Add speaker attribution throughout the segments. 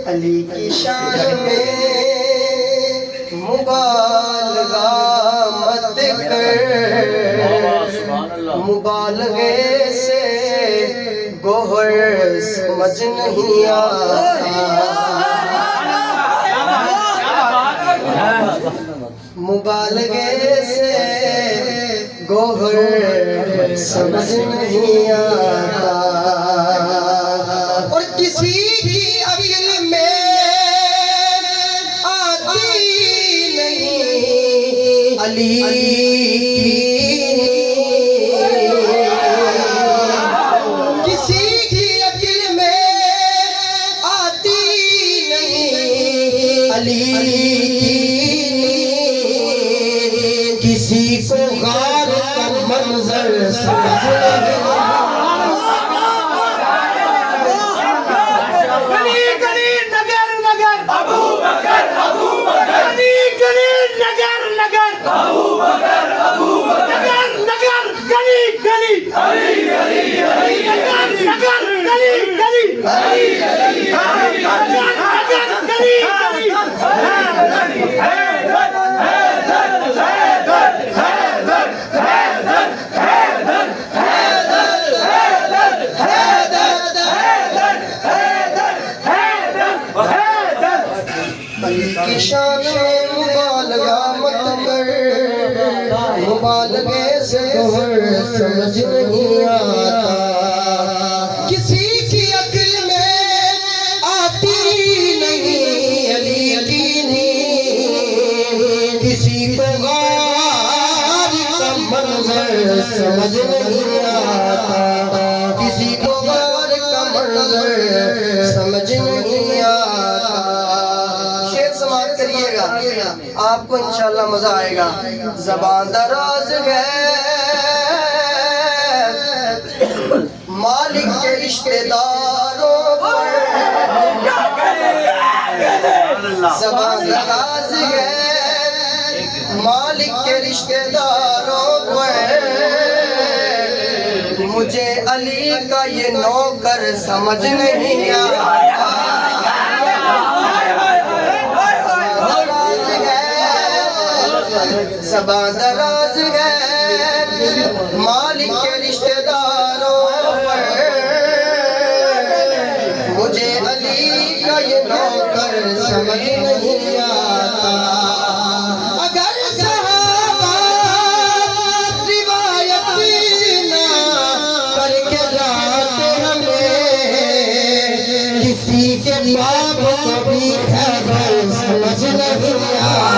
Speaker 1: अली की शान में मुबालगा मत कर, मुबालगे से गोहर समझ नहीं आता, मुबालगे से गोहर समझ नहीं आता। और किसी की अकल में आती नहीं अली किसी की अकल में आती नहीं अली, किसी को गार का मंजर समझ नहीं की शान में मुबालगा मत कर, मुबालगे से गोहर समझ नहीं आता। किसी की अकल में आती नहीं अली की नींद, किसी को गार का मंजर समझ नहीं आता, किसी को गार का मंजर समझ नहीं आता। समाप्त करिएगा, आपको इंशाल्लाह मजा आएगा। ज़बान दराज है मालिक के रिश्तेदारों पर, ज़बान दराज है मालिक के रिश्तेदारों पर, मुझे अली का ये नौकर समझ नहीं आता। ज़बान दराज है मालिक के रिश्तेदारों पर, मुझे अली का ये नौकर समझ नहीं आता। अगर सहाबा रिवायत ना करके जाते हमें, किसी के बाप को भी खबर समझ नहीं आता।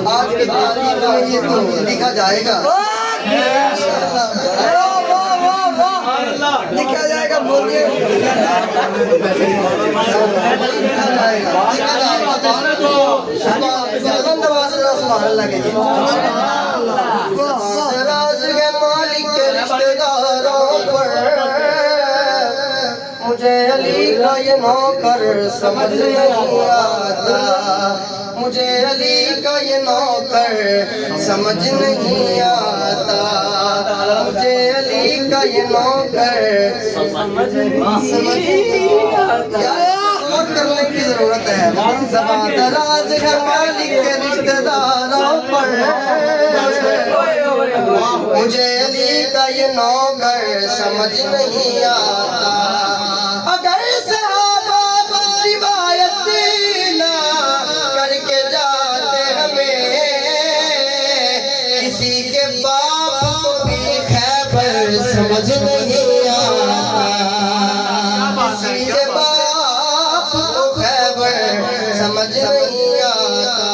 Speaker 1: आज के तारीख में ये तो लिखा जाएगा, लिखा जाएगा, बोलिए लिखा जाएगा। मालिक के रिश्तेदारों पर, मुझे अली का ये नौकर समझ नहीं आता, मुझे अली का ये नौकर समझ नहीं आता, मुझे अली का ये नौकर समझ नहीं आता। और करने की जरूरत है। ज़बान दराज है मालिक के रिश्तेदारों पर, मुझे अली का ये नौकर समझ नहीं आता। अगर सहाबा रिवायत ना करके जाते हमें, किसी के बाप को भी समझ नहीं आता, किसी के बाप को खैबर समझ नहीं आता।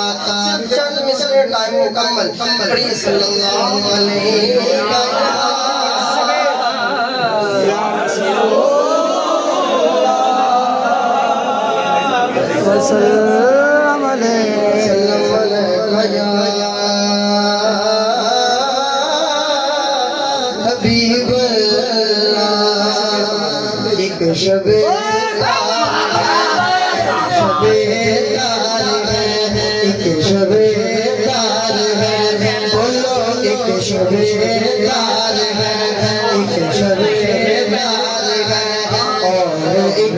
Speaker 1: सिर्फ चंद मिसरे टाइम मुकम्मल पढ़िए सल्लल्लाहु अलैहि वसल्लम एक शबे एक शबेदार है, बोलो एक शबेदार है, एक शबेदार है और एक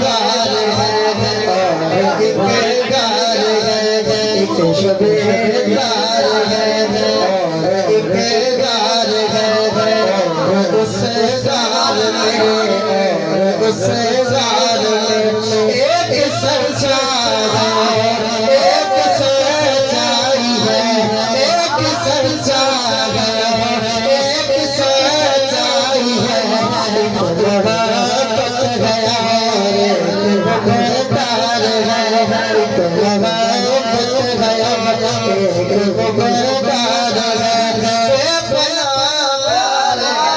Speaker 1: बार है, और एक बार है, एक शबेदार है और एक बार है, और उस गार में और उस गार में एक सरचार है, एक सच्चाई है, एक सरचार है, एक सच्चाई है, एक मोहब्बत है, एक वफादार है, एक मोहब्बत है, एक वफादार है, बेपनाह प्यार है,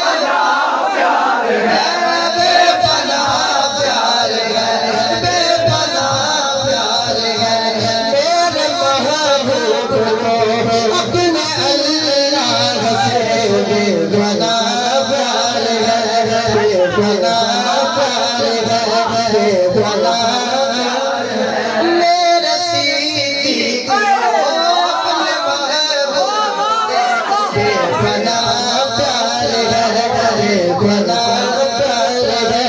Speaker 1: बेपनाह प्यार है, बेपनाह प्यार है, बेपनाह प्यार है, मेरे महबूब को अपने अल्लाह से बेपनाह प्यार है, बेपनाह प्यार है, बेपनाह मेरे सीधी को अपने महबूब से बेपनाह प्यार है, बेपनाह प्यार है,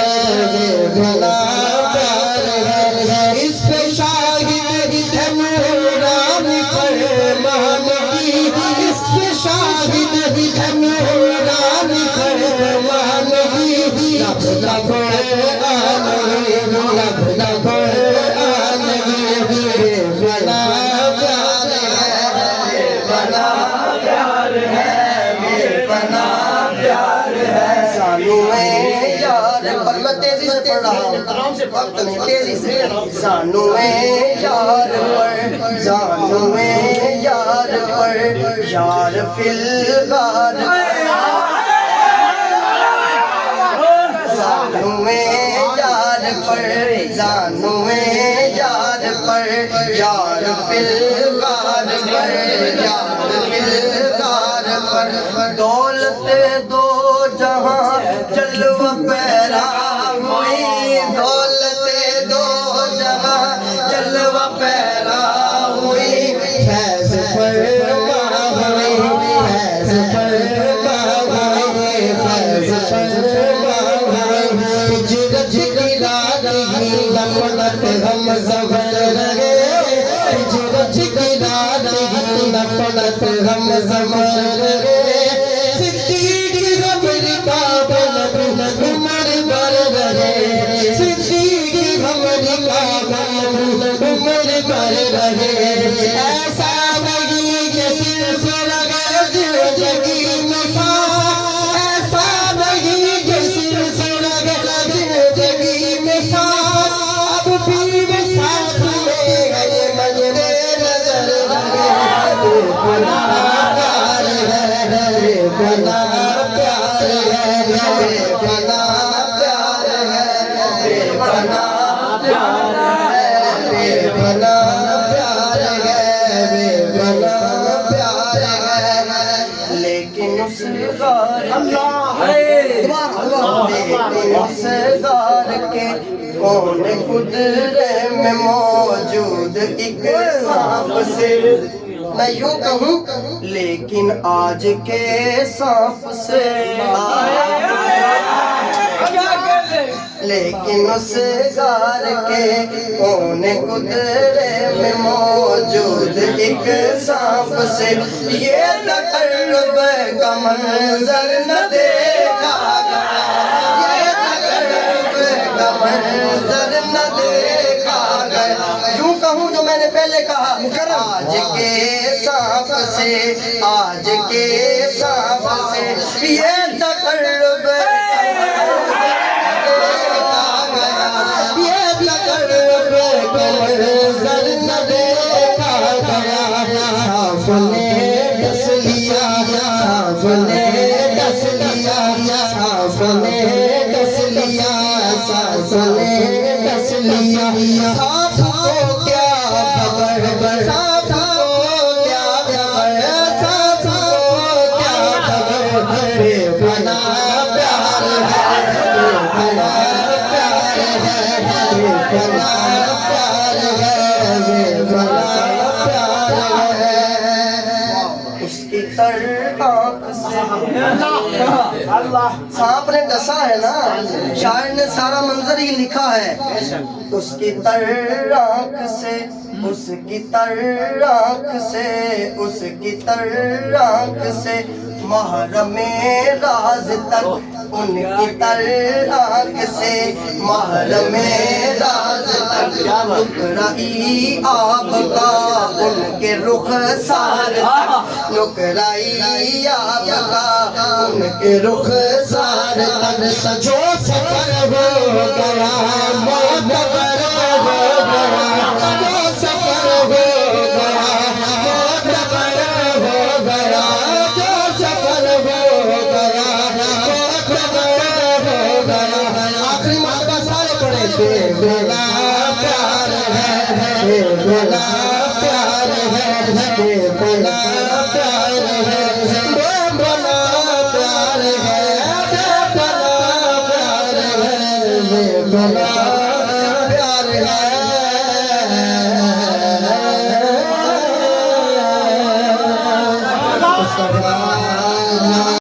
Speaker 1: बेपनाह प्यार है। इस पे शाहिद है नूरानी फरमान की, इस पे शाहिद है नूरानी फरमान की, लब लब आनगी, लब लब आनगी, बेपनाह प्यार है, बेपनाह प्यार है, बेपनाह प्यार है। सानू यार पर मैं तेजी से पढ़ रहा हूँ, वक्त नहीं, तेजी से। सानू यार पर, सानू यार पर, यार फिलगार जानू यार पर, जानू यार पर, यार फिलगार पर, यार फिलगार पर, दौलत दो जहां जलवा पैरा हुई, दौलत दो जहां जलवा पैरा हुई, फैज़ फरमा हुई, फैज़ फरमा हुई, फैज़ फरमा हुई, हिजरत की रात ही नफरत हम सफर रहे, हिजरत की रात ही नफरत हम सफर रहे, सिद्दीक गबर का बलब उमर पर रहे, सिद्दीक गबर का बलब उमर पर रहे, ऐसा नहीं कि सिर्फ लगे जिंदगी में साथ, ऐसा नहीं कि सिर्फ लगे जिंदगी में साथ, अब भी वो साथ में है, ये मजरे नजर रहे, बेपनाह प्यार है, बेपनाह प्यार है, बेपनाह प्यार है, बेपनाह प्यार है, बेपनाह प्यार है, बेपनाह प्यार है। लेकिन उस गार लेकिन उस गार के कौन कुदरे में मौजूद एक सांप से, मैं यूं कहूं लेकिन आज के सांप से, लेकिन उस गार के कोने कुदरे में मौजूद एक सांप से, ये तकर्रब का मंजर न देखा गया, ये तकर्रब का मंजर न देखा गया। यूं कहूं जो मैंने पहले कहा, आज के सांप से, आज के सांप से ये तकर्रुब ये तकर्रुब मंजर न देखा गया साफने डस लिया साफने डस लिया साफने डस लिया साफने डस लिया साफ को क्या खबर साफ को क्या खबर साफ को क्या खबर बेपना प्यार है बेपना प्यार है बेपना प्यार है बेपना प्यार है उसकी तर आँख से सांप ने डसा है ना शायर ने सारा मंजर ही लिखा है उसकी तर आँख से उसकी तर आँख से उसकी तर आँख से महरमे राज तक उनकी तर आँख से महरमे राज तक नुकराई आब का उनके रुख सार नुकराई आब का उनके रुख सार तक जो सफर हो गया मोतबर हो गया जो सफर हो गया मोतबर हो गया जो सफर हो गया मोतबर हो गया आखिरी मरतबा सारे पढ़े बेगुना प्यार है बेगुना प्यार है बेगुना प्यार है बेगुना प्यार है बेगुना प्यार है बेगुना